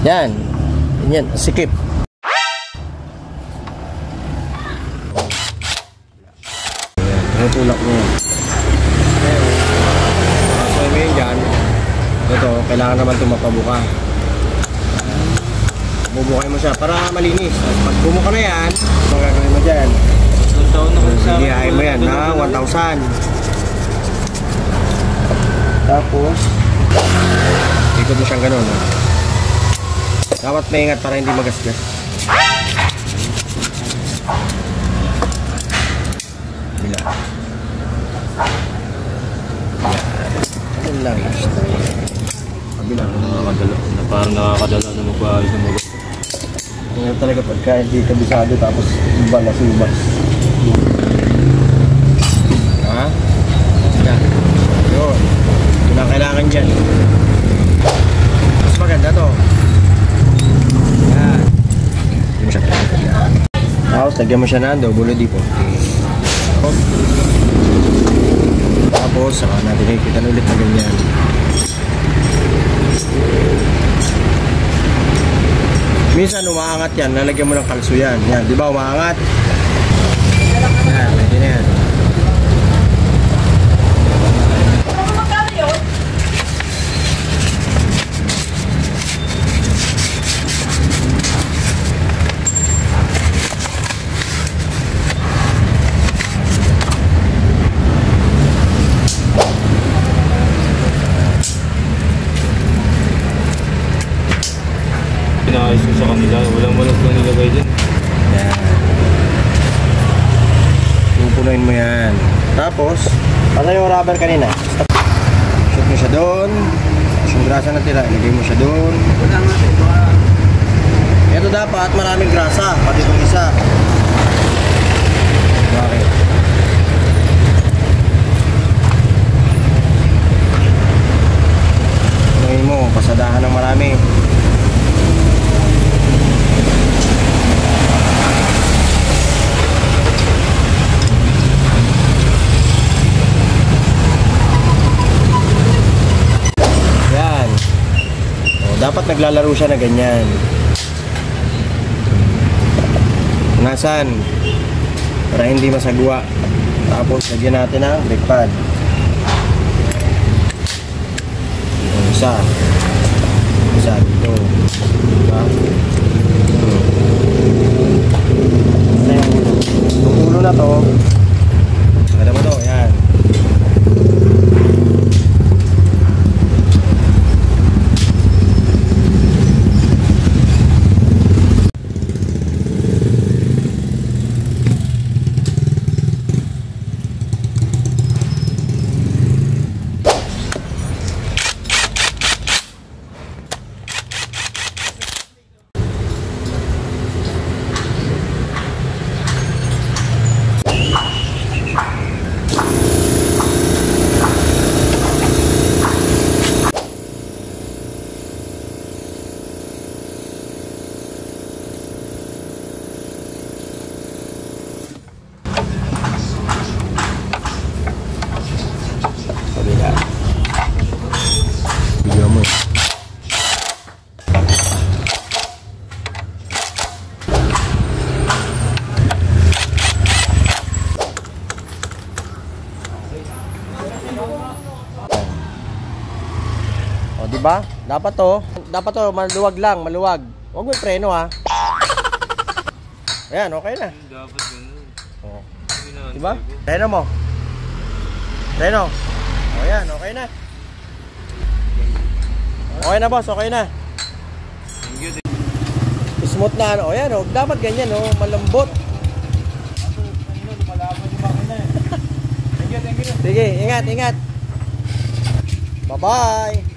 Yan. Yan, sikip. Tulak niya. So ngayon dyan, ito, kailangan naman ito mapabuka. Bubukay mo siya para malinis. Pag bumuka na yan, magagawin mo dyan. Hihihain mo yan na 1,000. Tapos ikot mo siyang ganun. Dapat maingat para hindi magasgas. Bila. Yan lang. Kabila. Parang nakakadala na magbaayos na mga. Ngayon talaga pagka hindi kabisado tapos balas-ubas. Ha? Yan. Yun. Yun ang kailangan dyan. Mas maganda to. Yan. Lagyan mo siya. Tapos lagyan mo siya na WD-40. Tapos saka natin hikitan ulit na ganyan. Minsan umaangat yan, lalagyan mo ng kalso yan. Yan, di ba umaangat? Yan, pwede na yan. Pinaayos ko sa kanila, walang malas lang nilagay dyan. Yan. Pupunuin mo yan. Tapos, ano yung rubber kanina? Shoot mo siya doon. Tapos yung grasa na tira, ilagay mo siya doon. Ito dapat maraming grasa, pati itong isa. Bakit? Punuin mo, pasadahan ng marami. Dapat naglalaro siya na ganyan. Punasan para hindi masagwa. Tapos lagyan natin ang brake pad. Isa dito. Diba? Yung ulo na to, maganda mo to, yan. Video mo. O, diba? Dapat to maluwag lang, maluwag. Huwag mo preno ha. Ayan, okay na. Dapat ganun. O. Diba? Preno mo. Preno. O yan, okay na. Okay na boss, okay na. Smooth na ano. O yan, dapat ganyan malambot. Sige, ingat. Bye-bye.